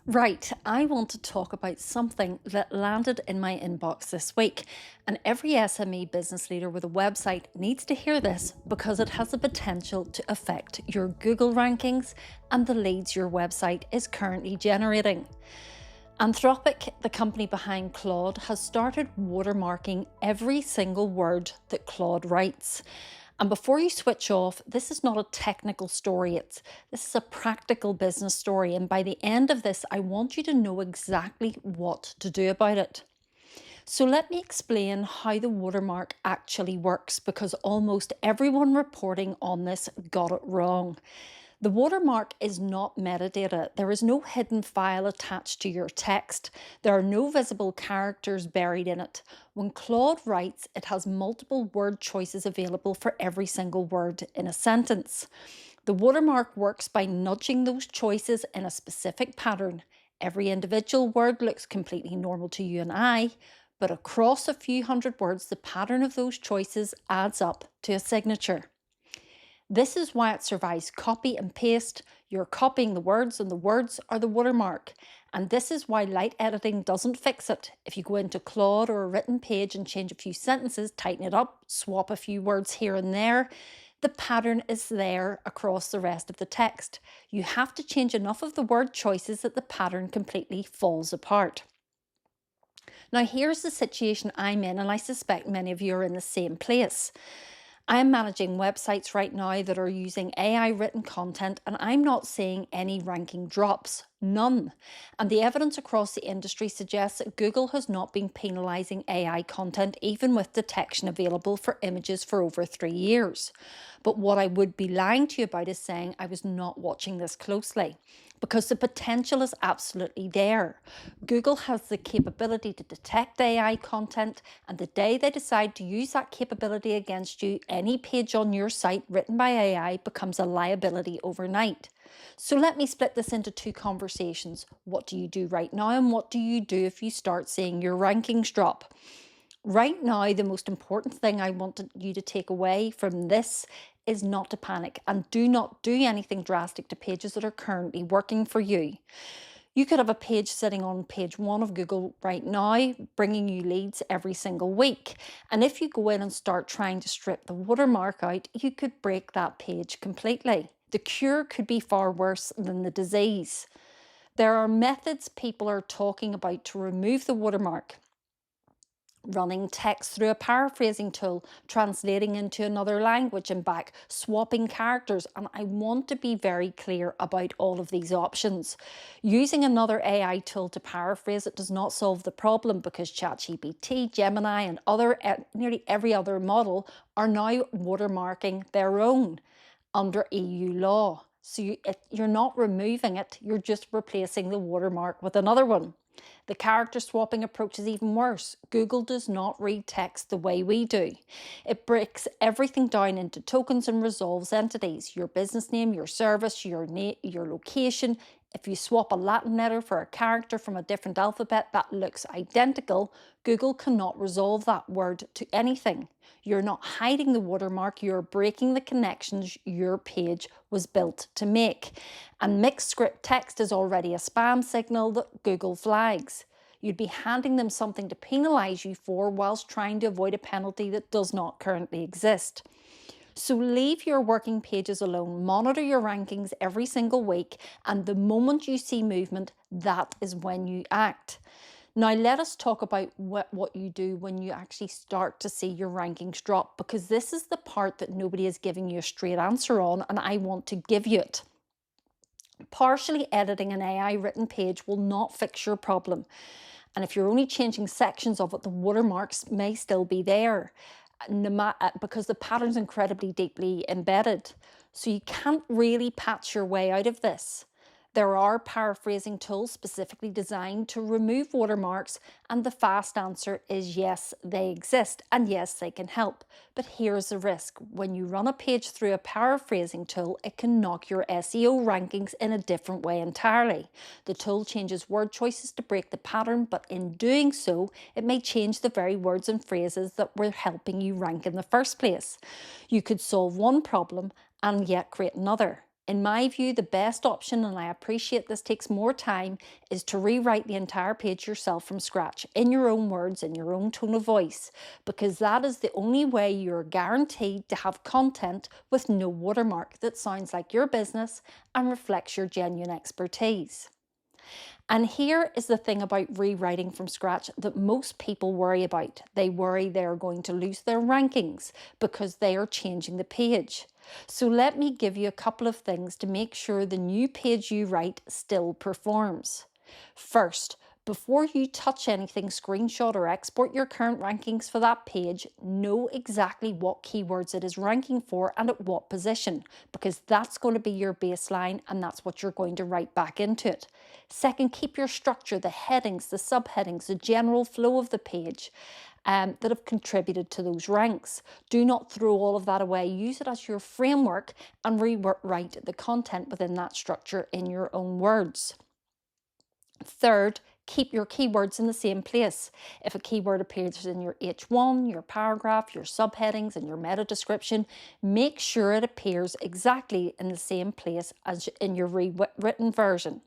Right, I want to talk about something that landed in my inbox this week. And every SME business leader with a website needs to hear this because it has the potential to affect your Google rankings and the leads your website is currently generating. Anthropic, the company behind Claude, has started watermarking every single word that Claude writes. And before you switch off, this is not a technical story. This is a practical business story. And by the end of this, I want you to know exactly what to do about it. So let me explain how the watermark actually works because almost everyone reporting on this got it wrong. The watermark is not metadata. There is no hidden file attached to your text. There are no visible characters buried in it. When Claude writes, it has multiple word choices available for every single word in a sentence. The watermark works by nudging those choices in a specific pattern. Every individual word looks completely normal to you and I, but across a few hundred words, the pattern of those choices adds up to a signature. This is why it survives copy and paste. You're copying the words and the words are the watermark. And this is why light editing doesn't fix it. If you go into Claude or a written page and change a few sentences, tighten it up, swap a few words here and there, the pattern is there across the rest of the text. You have to change enough of the word choices that the pattern completely falls apart. Now, here's the situation I'm in, and I suspect many of you are in the same place. I'm managing websites right now that are using AI written content, and I'm not seeing any ranking drops, none. And the evidence across the industry suggests that Google has not been penalising AI content, even with detection available for images for over 3 years. But what I would be lying to you about is saying I was not watching this closely, because the potential is absolutely there. Google has the capability to detect AI content, and the day they decide to use that capability against you, any page on your site written by AI becomes a liability overnight. So let me split this into two conversations. What do you do right now, and what do you do if you start seeing your rankings drop? Right now, the most important thing I want you to take away from this is not to panic, and do not do anything drastic to pages that are currently working for you. You could have a page sitting on page one of Google right now, bringing you leads every single week. And if you go in and start trying to strip the watermark out, you could break that page completely. The cure could be far worse than the disease. There are methods people are talking about to remove the watermark: running text through a paraphrasing tool, translating into another language and back, swapping characters. And I want to be very clear about all of these options. Using another AI tool to paraphrase it does not solve the problem, because ChatGPT, Gemini, and nearly every other model are now watermarking their own under EU law. So you're not removing it, you're just replacing the watermark with another one. The character swapping approach is even worse. Google does not read text the way we do. It breaks everything down into tokens and resolves entities: your business name, your service, your location. If you swap a Latin letter for a character from a different alphabet that looks identical, Google cannot resolve that word to anything. You're not hiding the watermark, you're breaking the connections your page was built to make. And mixed script text is already a spam signal that Google flags. You'd be handing them something to penalise you for whilst trying to avoid a penalty that does not currently exist. So leave your working pages alone, monitor your rankings every single week, and the moment you see movement, that is when you act. Now let us talk about what you do when you actually start to see your rankings drop, because this is the part that nobody is giving you a straight answer on, and I want to give you it. Partially editing an AI written page will not fix your problem. And if you're only changing sections of it, the watermarks may still be there, because the pattern's incredibly deeply embedded. So you can't really patch your way out of this. There are paraphrasing tools specifically designed to remove watermarks, and the fast answer is yes, they exist, and yes, they can help. But here's the risk: when you run a page through a paraphrasing tool, it can knock your SEO rankings in a different way entirely. The tool changes word choices to break the pattern, but in doing so, it may change the very words and phrases that were helping you rank in the first place. You could solve one problem and yet create another. In my view, the best option, and I appreciate this takes more time, is to rewrite the entire page yourself from scratch in your own words, in your own tone of voice, because that is the only way you're guaranteed to have content with no watermark that sounds like your business and reflects your genuine expertise. And here is the thing about rewriting from scratch that most people worry about. They worry they're going to lose their rankings because they are changing the page. So let me give you a couple of things to make sure the new page you write still performs. First, before you touch anything, screenshot or export your current rankings for that page, know exactly what keywords it is ranking for and at what position, because that's going to be your baseline and that's what you're going to write back into it. Second, keep your structure, the headings, the subheadings, the general flow of the page that have contributed to those ranks. Do not throw all of that away. Use it as your framework and rewrite the content within that structure in your own words. Third, keep your keywords in the same place. If a keyword appears in your H1, your paragraph, your subheadings, and your meta description, make sure it appears exactly in the same place as in your rewritten version.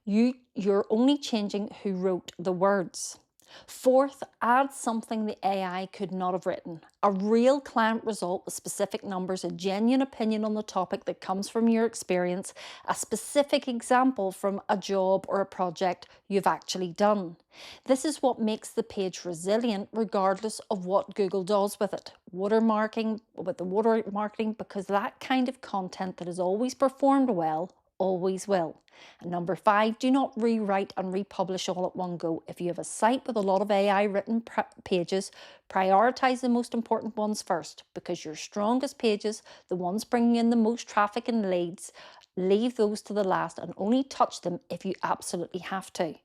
You're only changing who wrote the words. Fourth, add something the AI could not have written. A real client result with specific numbers, a genuine opinion on the topic that comes from your experience, a specific example from a job or a project you've actually done. This is what makes the page resilient regardless of what Google does with it. Watermarking, with the watermarking, because that kind of content that has always performed well always will. And number 5, do not rewrite and republish all at one go. If you have a site with a lot of AI written pages, prioritize the most important ones first, because your strongest pages, the ones bringing in the most traffic and leads, leave those to the last and only touch them if you absolutely have to.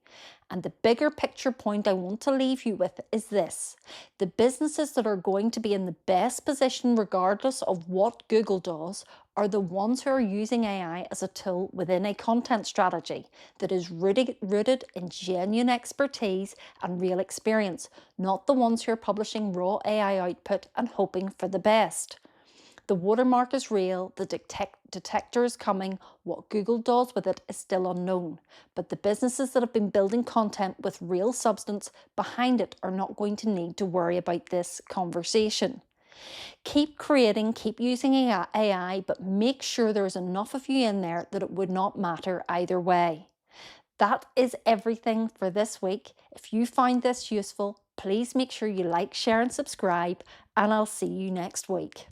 And the bigger picture point I want to leave you with is this: the businesses that are going to be in the best position regardless of what Google does are the ones who are using AI as a tool within a content strategy that is rooted in genuine expertise and real experience, not the ones who are publishing raw AI output and hoping for the best. The watermark is real, the detector is coming, what Google does with it is still unknown. But the businesses that have been building content with real substance behind it are not going to need to worry about this conversation. Keep creating, keep using AI, but make sure there's enough of you in there that it would not matter either way. That is everything for this week. If you find this useful, please make sure you like, share, and subscribe, and I'll see you next week.